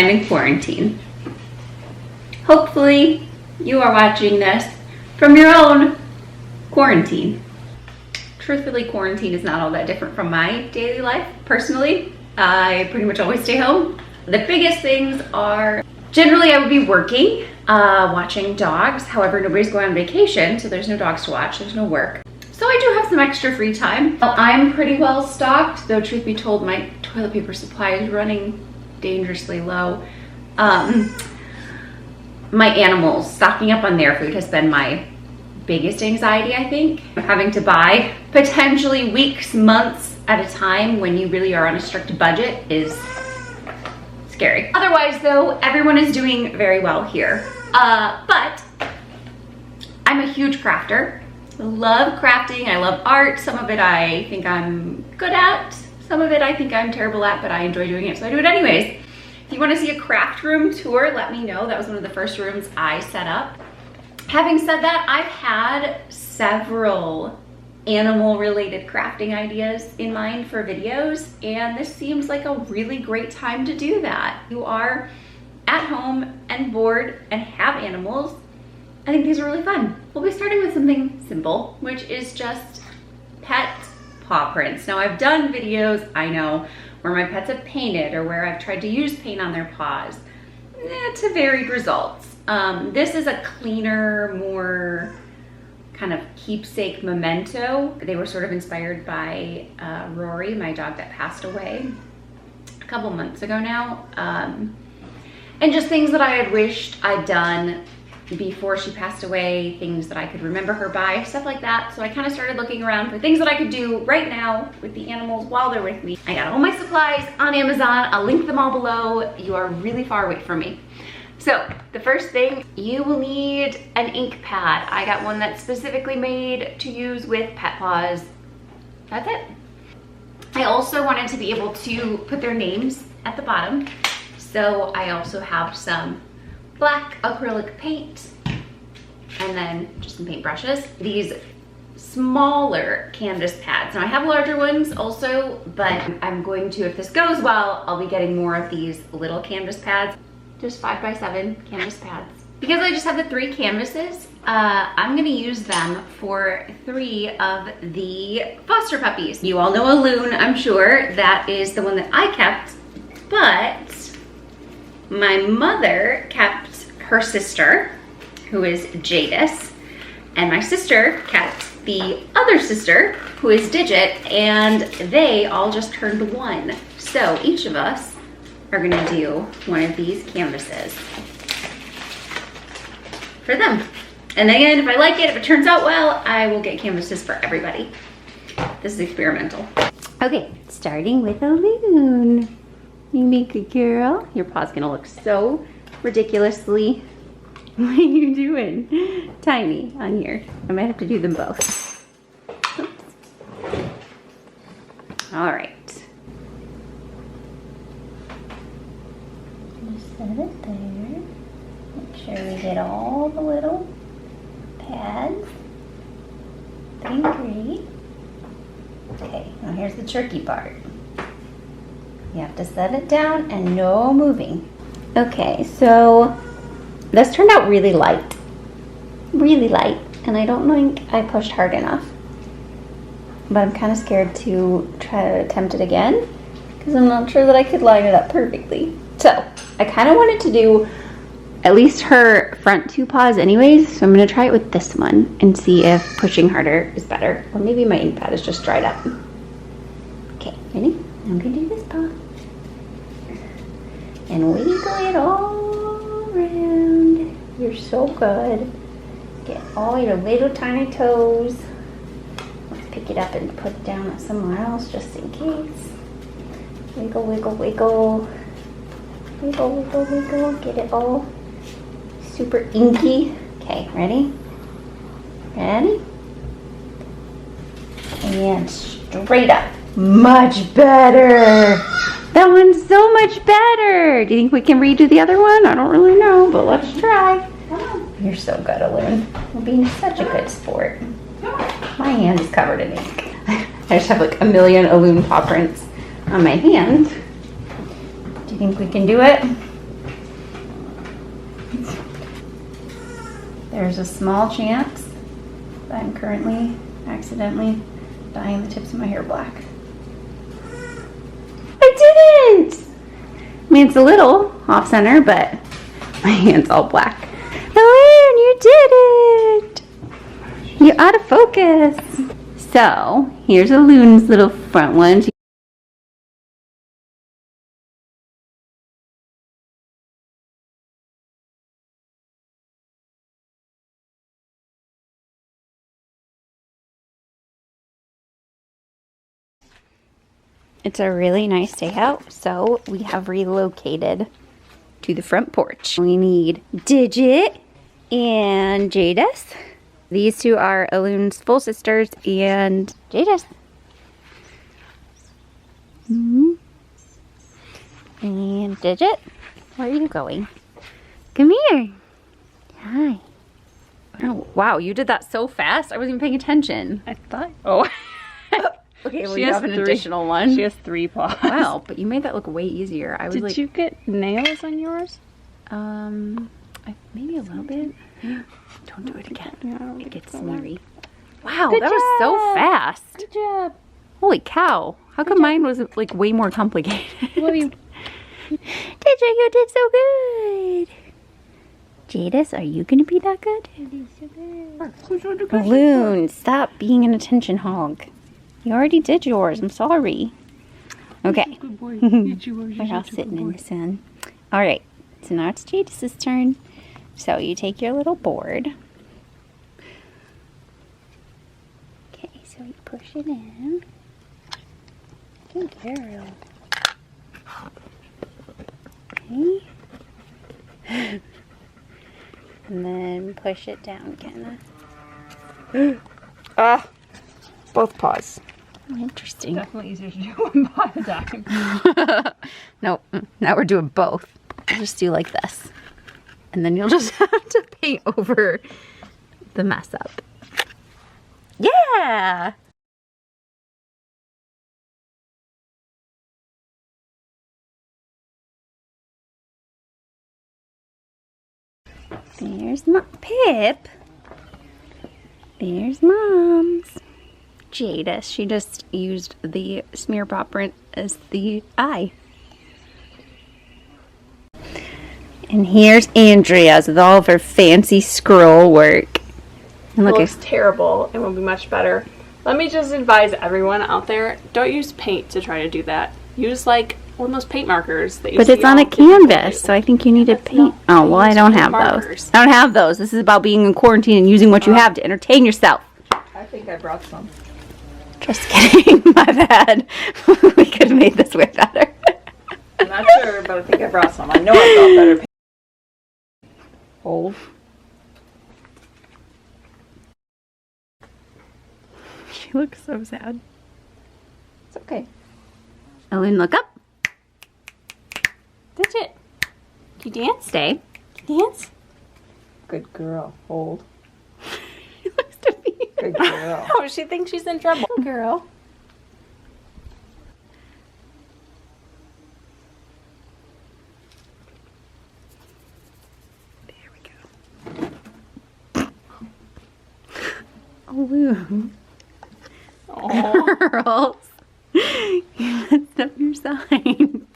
I'm in quarantine. Hopefully you are watching this from your own quarantine. Truthfully, quarantine is not all that different from my daily life. Personally, I pretty much always stay home. The biggest things are, generally I would be working, watching dogs. However, nobody's going on vacation, so there's no dogs to watch, there's no work. So I do have some extra free time. I'm pretty well stocked, though truth be told, my toilet paper supply is running dangerously low. My animals, stocking up on their food has been my biggest anxiety, I think. Having to buy potentially weeks, months at a time when you really are on a strict budget is scary. Otherwise though, everyone is doing very well here. But I'm a huge crafter. I love crafting, I love art. Some of it I think I'm good at. Some of it I think I'm terrible at, but I enjoy doing it, so I do it anyways. If you want to see a craft room tour, let me know. That was one of the first rooms I set up. Having said that, I've had several animal related crafting ideas in mind for videos, and this seems like a really great time to do that. You are at home and bored and have animals. I think these are really fun. We'll be starting with something simple, which is just pet paw prints. Now I've done videos, I know, where my pets have painted or where I've tried to use paint on their paws. To varied results. This is a cleaner, more kind of keepsake memento. They were sort of inspired by Rory, my dog that passed away a couple months ago now. And just things that I had wished I'd done before she passed away, things that I could remember her by, stuff like that. So I kind of started looking around for things that I could do right now with the animals while they're with me. I got all my supplies on Amazon. I'll link them all below. You are really far away from me. So the first thing, you will need an ink pad. I got one that's specifically made to use with pet paws. That's it. I also wanted to be able to put their names at the bottom. So I also have some black acrylic paint and then just some paint brushes. These smaller canvas pads. Now I have larger ones also, but I'm going to, if this goes well, I'll be getting more of these little canvas pads. Just 5x7 canvas pads. Because I just have the 3 canvases, I'm gonna use them for 3 of the foster puppies. You all know a loon, I'm sure. That is the one that I kept, but my mother kept her sister, who is Jadis, and my sister kept the other sister, who is Digit, and they all just turned 1. So each of us are gonna do one of these canvases for them. And again, if I like it, if it turns out well, I will get canvases for everybody. This is experimental. Okay, starting with a loon. You make a girl. Your paw's gonna look so ridiculously, what are you doing? Tiny on here. I might have to do them both. Oops. All right. Just set it there. Make sure we get all the little pads. Doing great. Okay, now here's the tricky part. You have to set it down and no moving. Okay, so this turned out really light, and I don't think I pushed hard enough. But I'm kind of scared to try to attempt it again because I'm not sure that I could line it up perfectly. So I kind of wanted to do at least her front 2 paws anyways, so I'm gonna try it with this one and see if pushing harder is better, or maybe my ink pad is just dried up. Okay, ready? I'm gonna do this paw. And wiggle it all around. You're so good. Get all your little tiny toes. Let's pick it up and put it down somewhere else just in case. Wiggle, wiggle, wiggle. Wiggle, wiggle, wiggle. Get it all super inky. Okay, ready? Ready? And straight up. Much better. That one's so much better. Do you think we can redo the other one? I don't really know, but let's try. Come on. You're so good, Alun. You're being such a good sport. My hand is covered in ink. I just have like a million Alun paw prints on my hand. Do you think we can do it? There's a small chance that I'm currently accidentally dyeing the tips of my hair black. I didn't! I mean, it's a little off center, but my hand's all black. Elaine, you did it! You're out of focus. So, here's Loon's little front one. It's a really nice day out, so we have relocated to the front porch. We need Digit and Jadis. These two are Loon's full sisters and Jadis. And Digit, where are you going? Come here. Hi. Oh, wow, you did that so fast. I wasn't even paying attention. I thought. Oh. Okay, well, you have an additional one. She has 3 paws. Wow, but you made that look way easier. I was Did you get nails on yours? Maybe a little bit. Don't do it again. No, It gets sneery. Wow, Good that was so job. fast. Good job. Holy cow. How come mine was like way more complicated? Love you. Teacher, you did so good. Jadis, are you going to be that good? Loon, stop being an attention hog. You already did yours. I'm sorry. Okay. Good boy. We're all sitting in the sun. All right. So now it's Jadis' turn. So you take your little board. Okay, so you push it in. Good girl. Okay. And then push it down, Kenna. Both paws. Interesting. Definitely easier to do 1 paw at a time. No, now we're doing both. We'll just do like this. And then you'll just have to paint over the mess up. Yeah! There's Pip. There's Mom's. Jadis, she just used the smear paw print as the eye. And here's Andrea's with all of her fancy scroll work. And It look, looks terrible. It will be much better. Let me just advise everyone out there, don't use paint to try to do that. Use like one of those paint markers that you but see it's on a all different canvas, places. so I think you need to That's paint. not- Oh, well, I use don't paint have markers. those. I don't have those. This is about being in quarantine and using what you have to entertain yourself. I think I brought some. Just kidding. My bad. We could have made this way better. I'm not sure, but I think I brought some. I know I brought better paint. Hold. She looks so sad. It's okay. Ellen, look up. Digit. Can you dance? Stay. Can you dance? Good girl. Hold. She looks defeated. Good girl. Oh, she thinks she's in trouble. Girl. There we go. Oh, Lou. Oh. Girls. You messed up your sign.